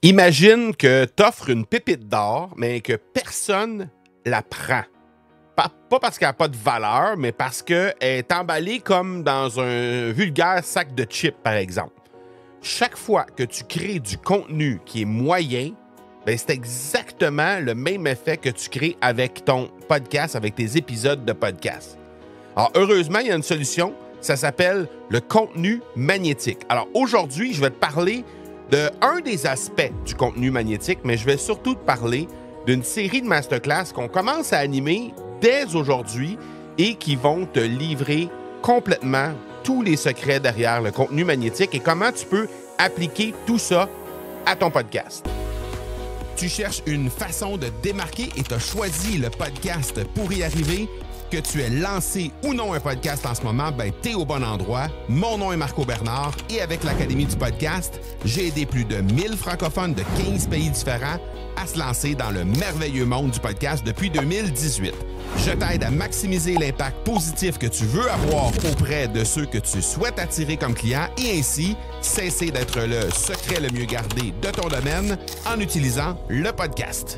Imagine que tu offres une pépite d'or, mais que personne la prend. Pas parce qu'elle n'a pas de valeur, mais parce qu'elle est emballée comme dans un vulgaire sac de chips, par exemple. Chaque fois que tu crées du contenu qui est moyen, ben c'est exactement le même effet que tu crées avec ton podcast, avec tes épisodes de podcast. Alors, heureusement, il y a une solution. Ça s'appelle le contenu magnétique. Alors, aujourd'hui, je vais te parler d'un des aspects du contenu magnétique, mais je vais surtout te parler d'une série de masterclass qu'on commence à animer dès aujourd'hui et qui vont te livrer complètement tous les secrets derrière le contenu magnétique et comment tu peux appliquer tout ça à ton podcast. Tu cherches une façon de te démarquer et tu as choisi le podcast pour y arriver? Que tu aies lancé ou non un podcast en ce moment, ben t'es au bon endroit. Mon nom est Marco Bernard et avec l'Académie du podcast, j'ai aidé plus de 1000 francophones de 15 pays différents à se lancer dans le merveilleux monde du podcast depuis 2018. Je t'aide à maximiser l'impact positif que tu veux avoir auprès de ceux que tu souhaites attirer comme clients et ainsi cesser d'être le secret le mieux gardé de ton domaine en utilisant le podcast.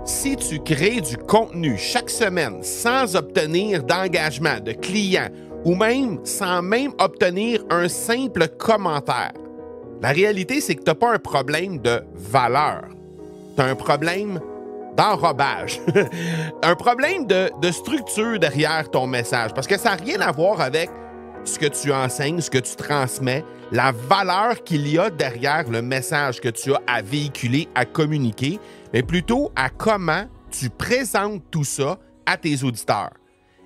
Si tu crées du contenu chaque semaine sans obtenir d'engagement de clients ou même sans même obtenir un simple commentaire, la réalité, c'est que tu n'as pas un problème de valeur. Tu as un problème d'enrobage. Un problème de structure derrière ton message. Parce que ça n'a rien à voir avec ce que tu enseignes, ce que tu transmets, la valeur qu'il y a derrière le message que tu as à véhiculer, à communiquer, mais plutôt à comment tu présentes tout ça à tes auditeurs.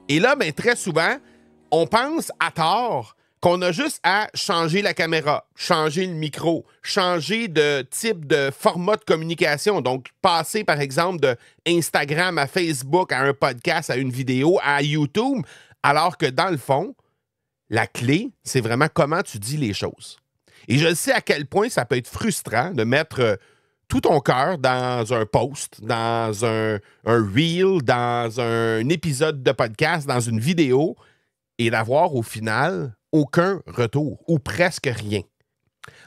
Et là, bien, très souvent, on pense à tort qu'on a juste à changer la caméra, changer le micro, changer de type de format de communication. Donc, passer, par exemple, de Instagram à Facebook, à un podcast, à une vidéo, à YouTube, alors que dans le fond, la clé, c'est vraiment comment tu dis les choses. Et je sais à quel point ça peut être frustrant de mettre tout ton cœur dans un post, dans un reel, dans un épisode de podcast, dans une vidéo, et d'avoir au final aucun retour, ou presque rien.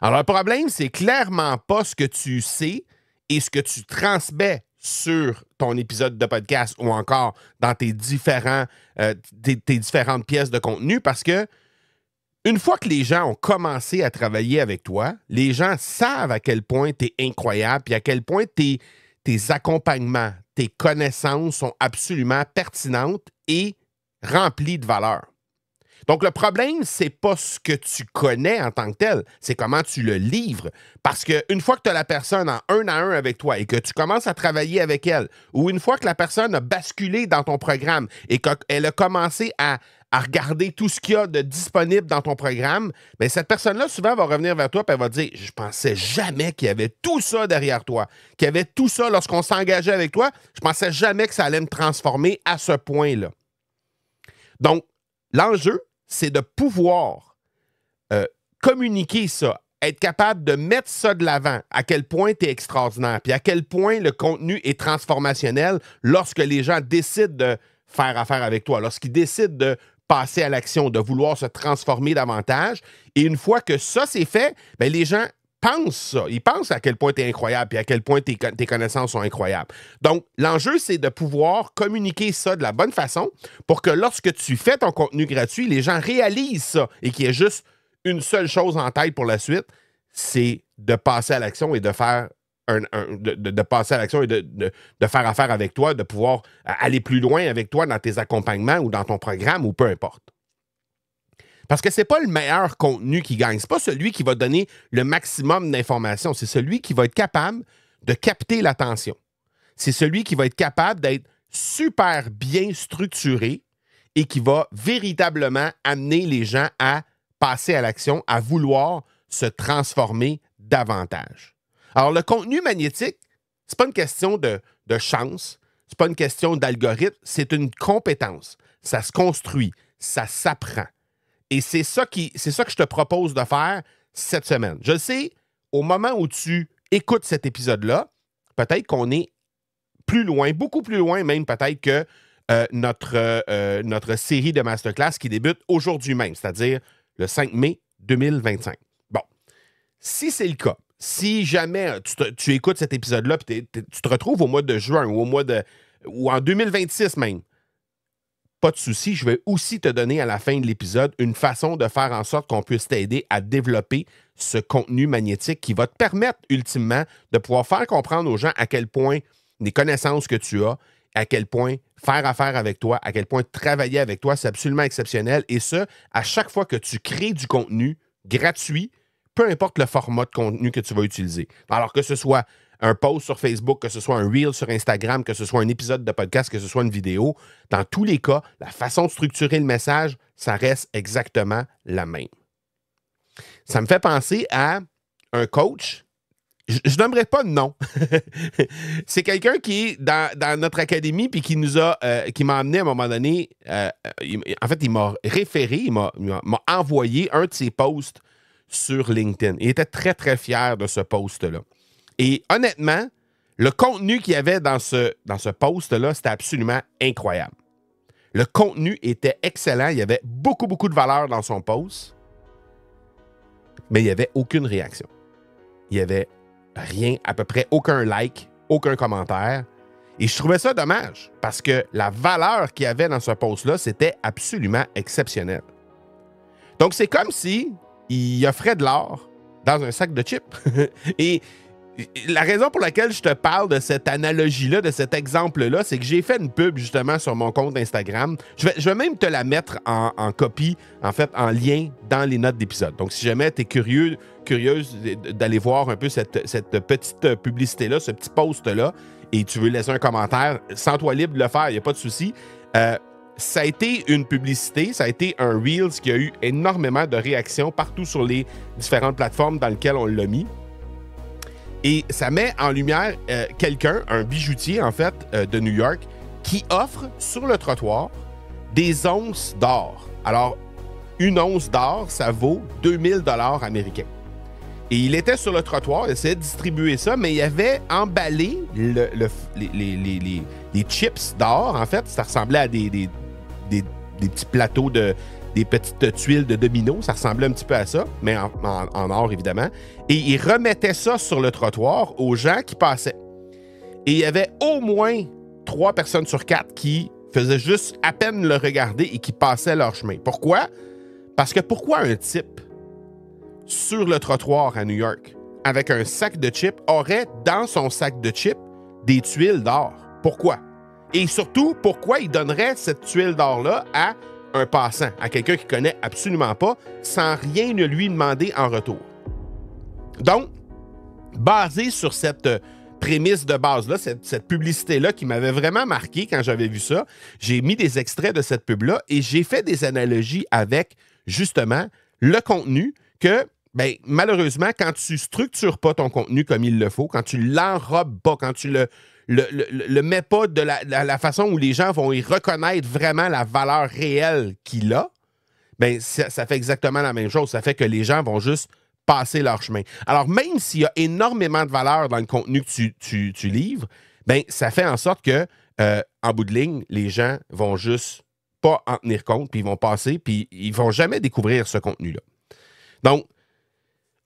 Alors, le problème, c'est clairement pas ce que tu sais et ce que tu transmets sur ton épisode de podcast ou encore dans tes différentes pièces de contenu, parce que une fois que les gens ont commencé à travailler avec toi, les gens savent à quel point tu es incroyable et à quel point tes accompagnements, tes connaissances sont absolument pertinentes et remplies de valeur. Donc, le problème, c'est pas ce que tu connais en tant que tel, c'est comment tu le livres. Parce qu'une fois que tu as la personne en 1 à 1 avec toi et que tu commences à travailler avec elle, ou une fois que la personne a basculé dans ton programme et qu'elle a commencé à regarder tout ce qu'il y a de disponible dans ton programme, bien, cette personne-là, souvent, va revenir vers toi et elle va te dire « Je pensais jamais qu'il y avait tout ça derrière toi, qu'il y avait tout ça lorsqu'on s'engageait avec toi. Je pensais jamais que ça allait me transformer à ce point-là. » Donc, l'enjeu, c'est de pouvoir communiquer ça, être capable de mettre ça de l'avant, à quel point tu es extraordinaire, puis à quel point le contenu est transformationnel lorsque les gens décident de faire affaire avec toi, lorsqu'ils décident de passer à l'action, de vouloir se transformer davantage. Et une fois que ça, c'est fait, bien, les gens pensent ça. Ils pensent à quel point tu es incroyable et à quel point tes connaissances sont incroyables. Donc, l'enjeu, c'est de pouvoir communiquer ça de la bonne façon pour que lorsque tu fais ton contenu gratuit, les gens réalisent ça et qu'il y ait juste une seule chose en tête pour la suite, c'est de passer à l'action et de faire de passer à l'action et de faire affaire avec toi, de pouvoir aller plus loin avec toi dans tes accompagnements ou dans ton programme ou peu importe. Parce que ce n'est pas le meilleur contenu qui gagne. Ce n'est pas celui qui va donner le maximum d'informations. C'est celui qui va être capable de capter l'attention. C'est celui qui va être capable d'être super bien structuré et qui va véritablement amener les gens à passer à l'action, à vouloir se transformer davantage. Alors, le contenu magnétique, ce n'est pas une question de chance, ce n'est pas une question d'algorithme, c'est une compétence. Ça se construit, ça s'apprend. Et c'est ça que je te propose de faire cette semaine. Je sais, au moment où tu écoutes cet épisode-là, peut-être qu'on est plus loin, beaucoup plus loin même peut-être que notre série de masterclass qui débute aujourd'hui même, c'est-à-dire le 5 mai 2025. Bon, si c'est le cas, si jamais tu écoutes cet épisode-là et tu te retrouves au mois de juin ou en 2026 même, pas de souci, je vais aussi te donner à la fin de l'épisode une façon de faire en sorte qu'on puisse t'aider à développer ce contenu magnétique qui va te permettre ultimement de pouvoir faire comprendre aux gens à quel point les connaissances que tu as, à quel point faire affaire avec toi, à quel point travailler avec toi, c'est absolument exceptionnel. Et ce, à chaque fois que tu crées du contenu gratuit, peu importe le format de contenu que tu vas utiliser. Alors que ce soit un post sur Facebook, que ce soit un reel sur Instagram, que ce soit un épisode de podcast, que ce soit une vidéo, dans tous les cas, la façon de structurer le message, ça reste exactement la même. Ça me fait penser à un coach. Je n'aimerais pas de nom. C'est quelqu'un qui est dans notre académie puis qui m'a amené à un moment donné. Il m'a référé, il m'a envoyé un de ses posts sur LinkedIn. Il était très, très fier de ce post-là. Et honnêtement, le contenu qu'il y avait dans ce post-là, c'était absolument incroyable. Le contenu était excellent. Il y avait beaucoup, beaucoup de valeur dans son post, mais il n'y avait aucune réaction. Il n'y avait rien, à peu près aucun like, aucun commentaire. Et je trouvais ça dommage parce que la valeur qu'il y avait dans ce post-là, c'était absolument exceptionnel. Donc, c'est comme si il offrait de l'or dans un sac de chips. Et la raison pour laquelle je te parle de cette analogie-là, de cet exemple-là, c'est que j'ai fait une pub justement sur mon compte Instagram. Je vais même te la mettre en copie, en fait, en lien dans les notes d'épisode. Donc, si jamais tu es curieuse d'aller voir un peu cette petite publicité-là, ce petit post-là, et tu veux laisser un commentaire, sens-toi libre de le faire, il n'y a pas de souci. Ça a été une publicité, ça a été un Reels qui a eu énormément de réactions partout sur les différentes plateformes dans lesquelles on l'a mis. Et ça met en lumière quelqu'un, un bijoutier en fait de New York, qui offre sur le trottoir des onces d'or. Alors, une once d'or, ça vaut 2000 $ américains. Et il était sur le trottoir, il essayait de distribuer ça, mais il avait emballé les chips d'or. En fait, ça ressemblait à des petits plateaux des petites tuiles de domino. Ça ressemblait un petit peu à ça, mais en or, évidemment. Et il remettait ça sur le trottoir aux gens qui passaient. Et il y avait au moins 3 personnes sur 4 qui faisaient juste à peine le regarder et qui passaient leur chemin. Pourquoi? Parce que pourquoi un type sur le trottoir à New York, avec un sac de chips, aurait dans son sac de chips des tuiles d'or? Pourquoi? Et surtout, pourquoi il donnerait cette tuile d'or-là à un passant, à quelqu'un qui ne connaît absolument pas, sans rien ne lui demander en retour? Donc, basé sur cette prémisse de base-là, cette publicité-là qui m'avait vraiment marqué quand j'avais vu ça, j'ai mis des extraits de cette pub-là et j'ai fait des analogies avec, justement, le contenu que, ben, malheureusement, quand tu ne structures pas ton contenu comme il le faut, quand tu ne l'enrobes pas, quand tu le mets pas de la façon où les gens vont y reconnaître vraiment la valeur réelle qu'il a, ben, ça fait exactement la même chose. Ça fait que les gens vont juste passer leur chemin. Alors, même s'il y a énormément de valeur dans le contenu que tu livres, ben, ça fait en sorte que, en bout de ligne, les gens vont juste pas en tenir compte, puis ils vont passer, puis ils vont jamais découvrir ce contenu-là. Donc,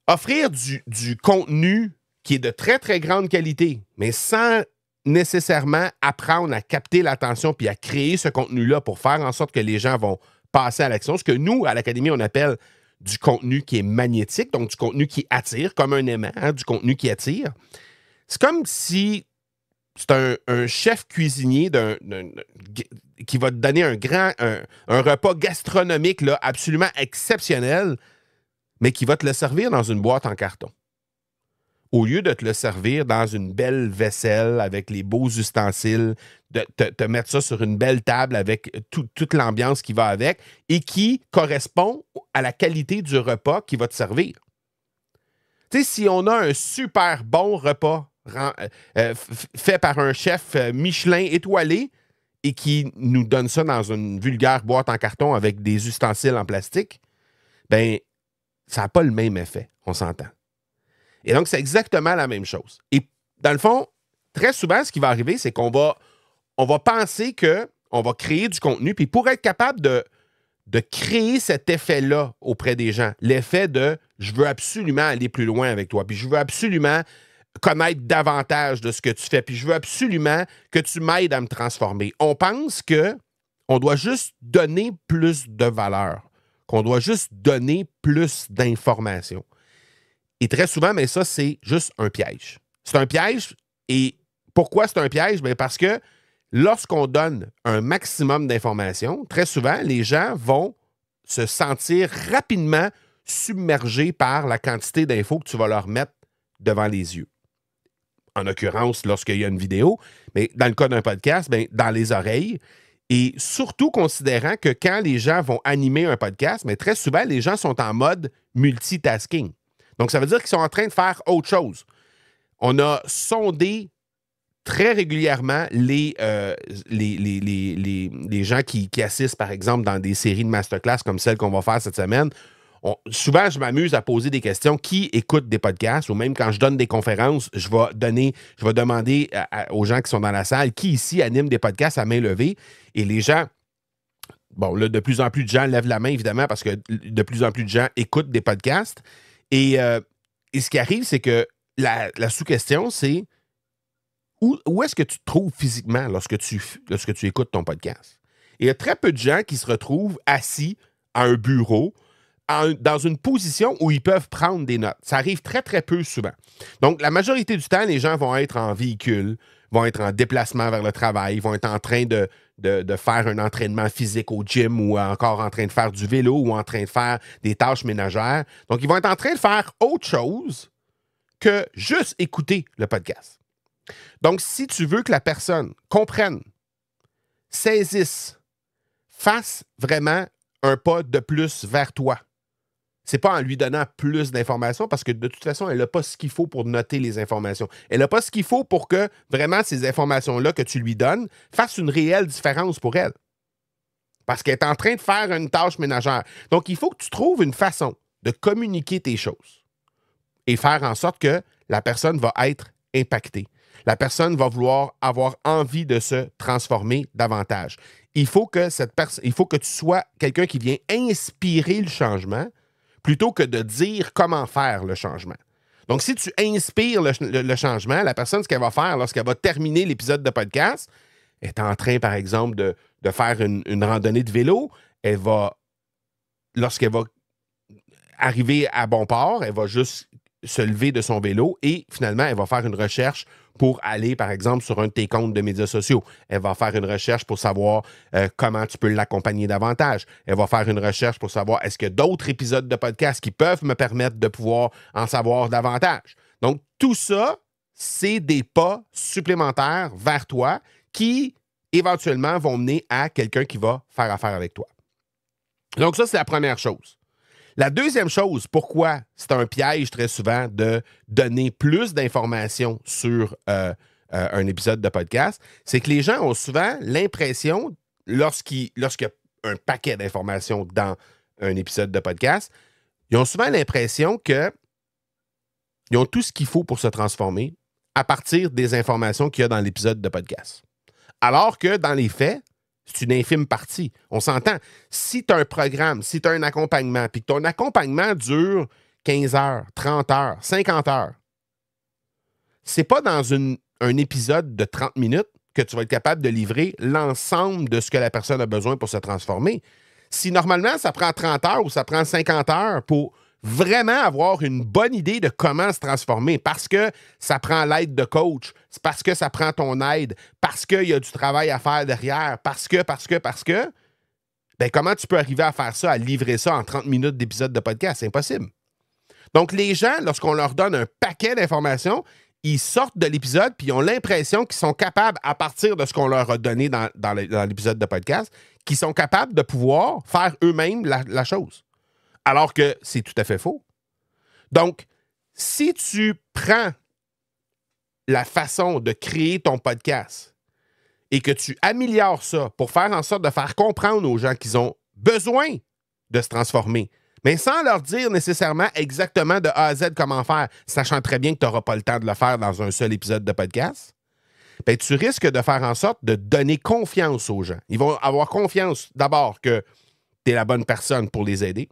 offrir du contenu qui est de très, très grande qualité, mais sans nécessairement apprendre à capter l'attention puis à créer ce contenu-là pour faire en sorte que les gens vont passer à l'action, ce que nous, à l'Académie, on appelle du contenu qui est magnétique, donc du contenu qui attire, comme un aimant, hein, du contenu qui attire. C'est comme si c'est un chef cuisinier qui va te donner un repas gastronomique là, absolument exceptionnel, mais qui va te le servir dans une boîte en carton. Au lieu de te le servir dans une belle vaisselle avec les beaux ustensiles, de te mettre ça sur une belle table avec toute l'ambiance qui va avec et qui correspond à la qualité du repas qui va te servir. Tu sais, si on a un super bon repas fait par un chef Michelin étoilé et qui nous donne ça dans une vulgaire boîte en carton avec des ustensiles en plastique, ben ça n'a pas le même effet, on s'entend. Et donc, c'est exactement la même chose. Et dans le fond, très souvent, ce qui va arriver, c'est qu'on va penser qu'on va créer du contenu, puis pour être capable de créer cet effet-là auprès des gens, l'effet de je veux absolument aller plus loin avec toi, puis je veux absolument connaître davantage de ce que tu fais, puis je veux absolument que tu m'aides à me transformer. On pense qu'on doit juste donner plus de valeur, qu'on doit juste donner plus d'informations. Et très souvent, mais ça, c'est juste un piège. C'est un piège, et pourquoi c'est un piège? Bien parce que lorsqu'on donne un maximum d'informations, très souvent, les gens vont se sentir rapidement submergés par la quantité d'infos que tu vas leur mettre devant les yeux. En l'occurrence, lorsqu'il y a une vidéo, mais dans le cas d'un podcast, bien, dans les oreilles. Et surtout considérant que quand les gens vont animer un podcast, mais très souvent, les gens sont en mode multitasking. Donc, ça veut dire qu'ils sont en train de faire autre chose. On a sondé très régulièrement les gens qui assistent, par exemple, dans des séries de masterclass comme celle qu'on va faire cette semaine. Souvent, je m'amuse à poser des questions. Qui écoute des podcasts? Ou même quand je donne des conférences, je vais demander aux gens qui sont dans la salle qui ici anime des podcasts à main levée. Et les gens, bon, là, de plus en plus de gens lèvent la main, évidemment, parce que de plus en plus de gens écoutent des podcasts. Et ce qui arrive, c'est que la sous-question, c'est où est-ce que tu te trouves physiquement lorsque tu écoutes ton podcast? Et il y a très peu de gens qui se retrouvent assis à un bureau dans une position où ils peuvent prendre des notes. Ça arrive très, très peu souvent. Donc, la majorité du temps, les gens vont être en véhicule, vont être en déplacement vers le travail, vont être en train de faire un entraînement physique au gym ou encore en train de faire du vélo ou en train de faire des tâches ménagères. Donc, ils vont être en train de faire autre chose que juste écouter le podcast. Donc, si tu veux que la personne comprenne, saisisse, fasse vraiment un pas de plus vers toi, c'est pas en lui donnant plus d'informations parce que de toute façon, elle n'a pas ce qu'il faut pour noter les informations. Elle n'a pas ce qu'il faut pour que vraiment ces informations-là que tu lui donnes fassent une réelle différence pour elle. Parce qu'elle est en train de faire une tâche ménagère. Donc, il faut que tu trouves une façon de communiquer tes choses et faire en sorte que la personne va être impactée. La personne va vouloir avoir envie de se transformer davantage. Il faut que tu sois quelqu'un qui vient inspirer le changement plutôt que de dire comment faire le changement. Donc, si tu inspires le changement, la personne, ce qu'elle va faire lorsqu'elle va terminer l'épisode de podcast, est en train, par exemple, de faire une randonnée de vélo, lorsqu'elle va arriver à bon port, elle va juste se lever de son vélo et finalement, elle va faire une recherche pour aller, par exemple, sur un de tes comptes de médias sociaux. Elle va faire une recherche pour savoir comment tu peux l'accompagner davantage. Elle va faire une recherche pour savoir est-ce qu'il y a d'autres épisodes de podcast qui peuvent me permettre de pouvoir en savoir davantage. Donc, tout ça, c'est des pas supplémentaires vers toi qui, éventuellement, vont mener à quelqu'un qui va faire affaire avec toi. Donc, ça, c'est la première chose. La deuxième chose, pourquoi c'est un piège très souvent de donner plus d'informations sur un épisode de podcast, c'est que les gens ont souvent l'impression, lorsqu'il y a un paquet d'informations dans un épisode de podcast, ils ont souvent l'impression qu'ils ont tout ce qu'il faut pour se transformer à partir des informations qu'il y a dans l'épisode de podcast. Alors que dans les faits, c'est une infime partie. On s'entend. Si tu as un programme, si tu as un accompagnement, puis que ton accompagnement dure 15 heures, 30 heures, 50 heures, c'est pas dans un épisode de 30 minutes que tu vas être capable de livrer l'ensemble de ce que la personne a besoin pour se transformer. Si normalement, ça prend 30 heures ou ça prend 50 heures pour vraiment avoir une bonne idée de comment se transformer, parce que ça prend l'aide de coach, c'est parce que ça prend ton aide, parce qu'il y a du travail à faire derrière, parce que, bien, comment tu peux arriver à faire ça, à livrer ça en 30 minutes d'épisode de podcast? C'est impossible. Donc, les gens, lorsqu'on leur donne un paquet d'informations, ils sortent de l'épisode puis ils ont l'impression qu'ils sont capables, à partir de ce qu'on leur a donné dans l'épisode de podcast, qu'ils sont capables de pouvoir faire eux-mêmes la chose. Alors que c'est tout à fait faux. Donc, si tu prends la façon de créer ton podcast et que tu améliores ça pour faire en sorte de faire comprendre aux gens qu'ils ont besoin de se transformer, mais sans leur dire nécessairement exactement de A à Z comment faire, sachant très bien que tu n'auras pas le temps de le faire dans un seul épisode de podcast, bien, tu risques de faire en sorte de donner confiance aux gens. Ils vont avoir confiance d'abord que tu es la bonne personne pour les aider.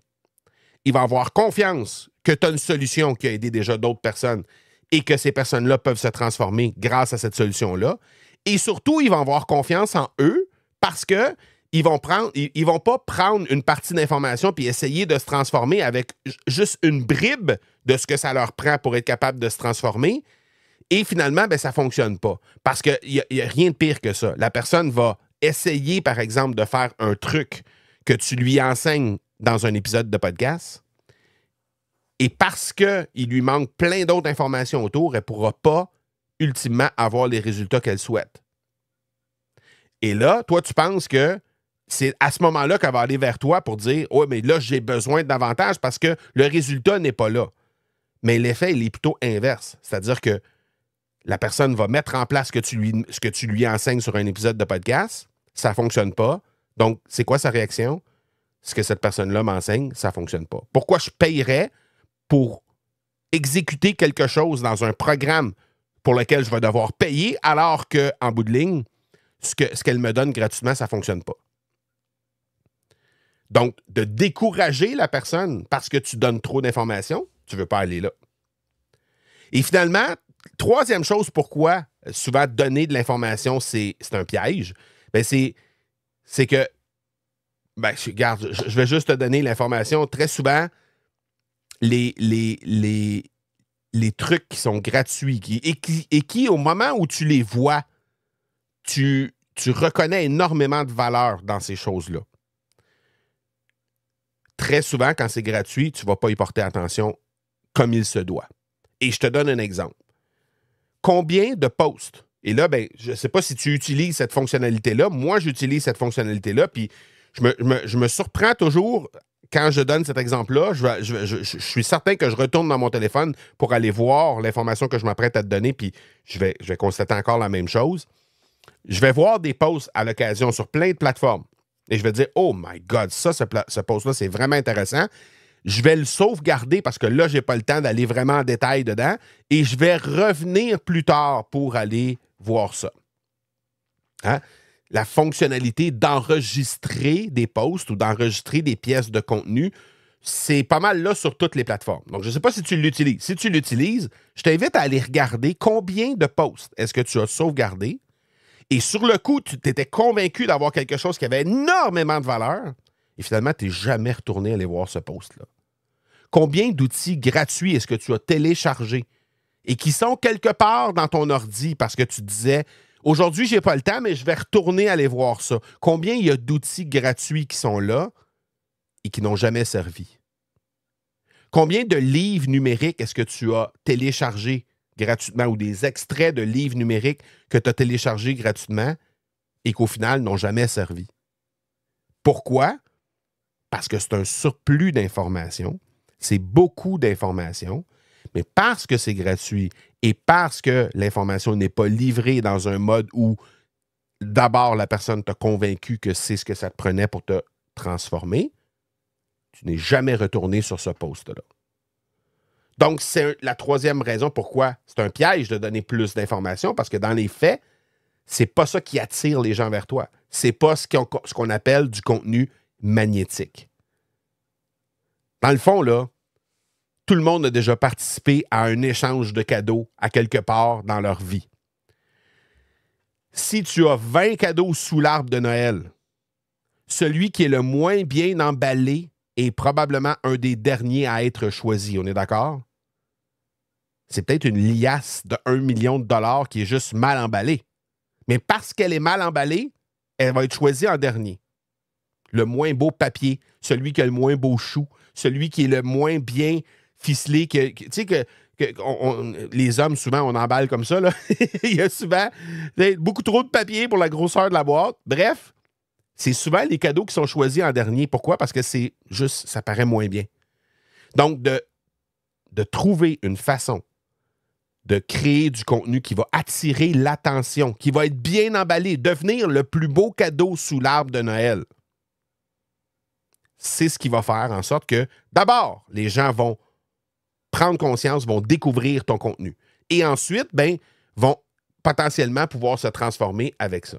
Ils vont avoir confiance que tu as une solution qui a aidé déjà d'autres personnes et que ces personnes-là peuvent se transformer grâce à cette solution-là. Et surtout, ils vont avoir confiance en eux parce que ils vont pas prendre une partie d'information puis essayer de se transformer avec juste une bribe de ce que ça leur prend pour être capable de se transformer. Et finalement, ben, ça ne fonctionne pas. Parce qu'il n'y a rien de pire que ça. La personne va essayer, par exemple, de faire un truc que tu lui enseignes dans un épisode de podcast. Et parce qu'il lui manque plein d'autres informations autour, elle ne pourra pas, ultimement, avoir les résultats qu'elle souhaite. Et là, toi, tu penses que c'est à ce moment-là qu'elle va aller vers toi pour dire « Ouais, mais là, j'ai besoin de davantage parce que le résultat n'est pas là. » Mais l'effet, il est plutôt inverse. C'est-à-dire que la personne va mettre en place ce que tu lui enseignes sur un épisode de podcast. Ça ne fonctionne pas. Donc, c'est quoi sa réaction? Ce que cette personne-là m'enseigne, ça ne fonctionne pas. Pourquoi je payerais pour exécuter quelque chose dans un programme pour lequel je vais devoir payer alors qu'en bout de ligne, ce qu'elle me donne gratuitement, ça ne fonctionne pas? Donc, de décourager la personne parce que tu donnes trop d'informations, tu ne veux pas aller là. Et finalement, troisième chose pourquoi souvent donner de l'information, c'est un piège, ben c'est que, ben, regarde, je vais juste te donner l'information. Très souvent, les trucs qui sont gratuits et qui, au moment où tu les vois, tu reconnais énormément de valeur dans ces choses-là. Très souvent, quand c'est gratuit, tu ne vas pas y porter attention comme il se doit. Et je te donne un exemple. Combien de posts? Et là, ben, je ne sais pas si tu utilises cette fonctionnalité-là. Moi, j'utilise cette fonctionnalité-là, puis je me surprends toujours quand je donne cet exemple-là. Je suis certain que je retourne dans mon téléphone pour aller voir l'information que je m'apprête à te donner, puis je vais constater encore la même chose. Je vais voir des posts à l'occasion sur plein de plateformes. Et je vais dire, oh my God, ce post-là, c'est vraiment intéressant. Je vais le sauvegarder parce que là, je n'ai pas le temps d'aller vraiment en détail dedans. Et je vais revenir plus tard pour aller voir ça. Hein? La fonctionnalité d'enregistrer des posts ou d'enregistrer des pièces de contenu, c'est pas mal là sur toutes les plateformes. Donc, je ne sais pas si tu l'utilises. Si tu l'utilises, je t'invite à aller regarder combien de posts est-ce que tu as sauvegardé. Et sur le coup, tu t'étais convaincu d'avoir quelque chose qui avait énormément de valeur et finalement, tu n'es jamais retourné aller voir ce post-là. Combien d'outils gratuits est-ce que tu as téléchargés et qui sont quelque part dans ton ordi parce que tu disais « Aujourd'hui, je n'ai pas le temps, mais je vais retourner aller voir ça. » Combien il y a d'outils gratuits qui sont là et qui n'ont jamais servi? Combien de livres numériques est-ce que tu as téléchargés gratuitement ou des extraits de livres numériques que tu as téléchargés gratuitement et qu'au final n'ont jamais servi? Pourquoi? Parce que c'est un surplus d'informations. C'est beaucoup d'informations, mais parce que c'est gratuit et parce que l'information n'est pas livrée dans un mode où d'abord la personne t'a convaincu que c'est ce que ça te prenait pour te transformer, tu n'es jamais retourné sur ce post-là. Donc, c'est la troisième raison pourquoi c'est un piège de donner plus d'informations, parce que dans les faits, c'est pas ça qui attire les gens vers toi. C'est pas ce qu'on appelle du contenu magnétique. Dans le fond, là, tout le monde a déjà participé à un échange de cadeaux à quelque part dans leur vie. Si tu as 20 cadeaux sous l'arbre de Noël, celui qui est le moins bien emballé est probablement un des derniers à être choisi. On est d'accord? C'est peut-être une liasse de 1 million de dollars qui est juste mal emballée. Mais parce qu'elle est mal emballée, elle va être choisie en dernier. Le moins beau papier, celui qui a le moins beau chou, celui qui est le moins bien ficelé. Tu sais que les hommes, souvent, on emballe comme ça. Là. Il y a souvent beaucoup trop de papier pour la grosseur de la boîte. Bref, c'est souvent les cadeaux qui sont choisis en dernier. Pourquoi? Parce que c'est juste, ça paraît moins bien. Donc, de trouver une façon de créer du contenu qui va attirer l'attention, qui va être bien emballé, devenir le plus beau cadeau sous l'arbre de Noël. C'est ce qui va faire en sorte que, d'abord, les gens vont prendre conscience, vont découvrir ton contenu. Et ensuite, ben, vont potentiellement pouvoir se transformer avec ça.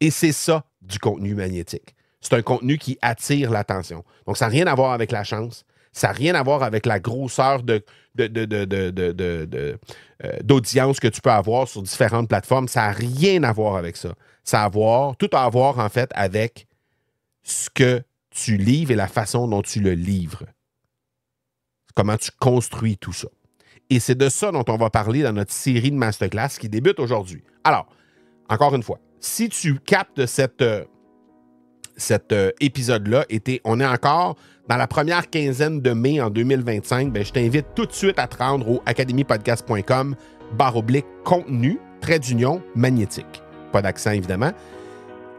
Et c'est ça du contenu magnétique. C'est un contenu qui attire l'attention. Donc, ça n'a rien à voir avec la chance. Ça n'a rien à voir avec la grosseur d'audience que tu peux avoir sur différentes plateformes. Ça n'a rien à voir avec ça. Tout a à voir, en fait, avec ce que tu livres et la façon dont tu le livres. Comment tu construis tout ça. Et c'est de ça dont on va parler dans notre série de masterclass qui débute aujourd'hui. Alors, encore une fois, si tu captes cet épisode-là, on est encore dans la première quinzaine de mai en 2025, je t'invite tout de suite à te rendre au academypodcast.com/contenu, magnétique. Pas d'accent, évidemment.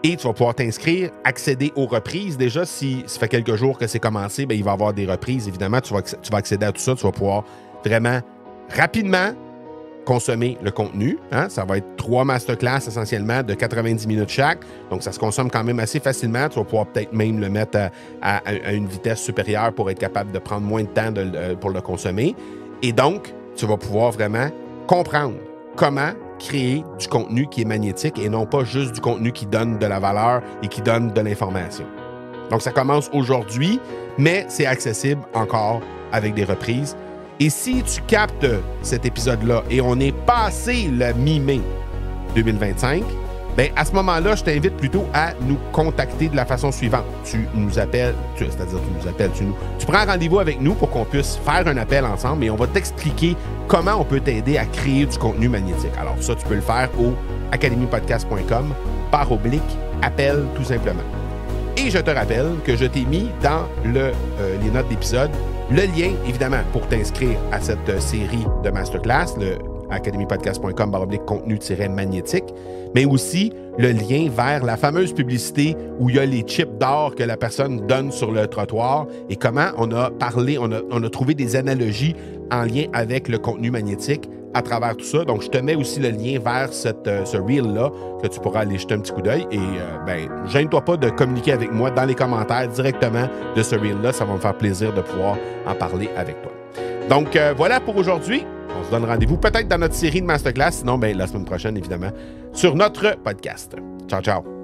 Et tu vas pouvoir t'inscrire, accéder aux reprises. Déjà, si ça fait quelques jours que c'est commencé, il va y avoir des reprises. Évidemment, tu vas accéder à tout ça. Tu vas pouvoir vraiment rapidement consommer le contenu. Hein? Ça va être 3 masterclass essentiellement de 90 minutes chaque. Donc, ça se consomme quand même assez facilement. Tu vas pouvoir peut-être même le mettre à une vitesse supérieure pour être capable de prendre moins de temps pour le consommer. Et donc, tu vas pouvoir vraiment comprendre comment créer du contenu qui est magnétique et non pas juste du contenu qui donne de la valeur et qui donne de l'information. Donc, ça commence aujourd'hui, mais c'est accessible encore avec des reprises. Et si tu captes cet épisode-là et on est passé le mi-mai 2025, à ce moment-là, je t'invite plutôt à nous contacter de la façon suivante. Tu prends rendez-vous avec nous pour qu'on puisse faire un appel ensemble et on va t'expliquer comment on peut t'aider à créer du contenu magnétique. Alors ça, tu peux le faire au academypodcast.com/appel tout simplement. Et je te rappelle que je t'ai mis dans les notes d'épisode le lien, évidemment, pour t'inscrire à cette série de masterclass, le academypodcast.com/contenu-magnétique, mais aussi le lien vers la fameuse publicité où il y a les chips d'or que la personne donne sur le trottoir et comment on a trouvé des analogies en lien avec le contenu magnétique à travers tout ça. Donc, je te mets aussi le lien vers ce reel-là que tu pourras aller jeter un petit coup d'œil et gêne-toi pas de communiquer avec moi dans les commentaires directement de ce reel-là. Ça va me faire plaisir de pouvoir en parler avec toi. Donc, voilà pour aujourd'hui. On se donne rendez-vous peut-être dans notre série de masterclass, sinon la semaine prochaine, évidemment, sur notre podcast. Ciao, ciao!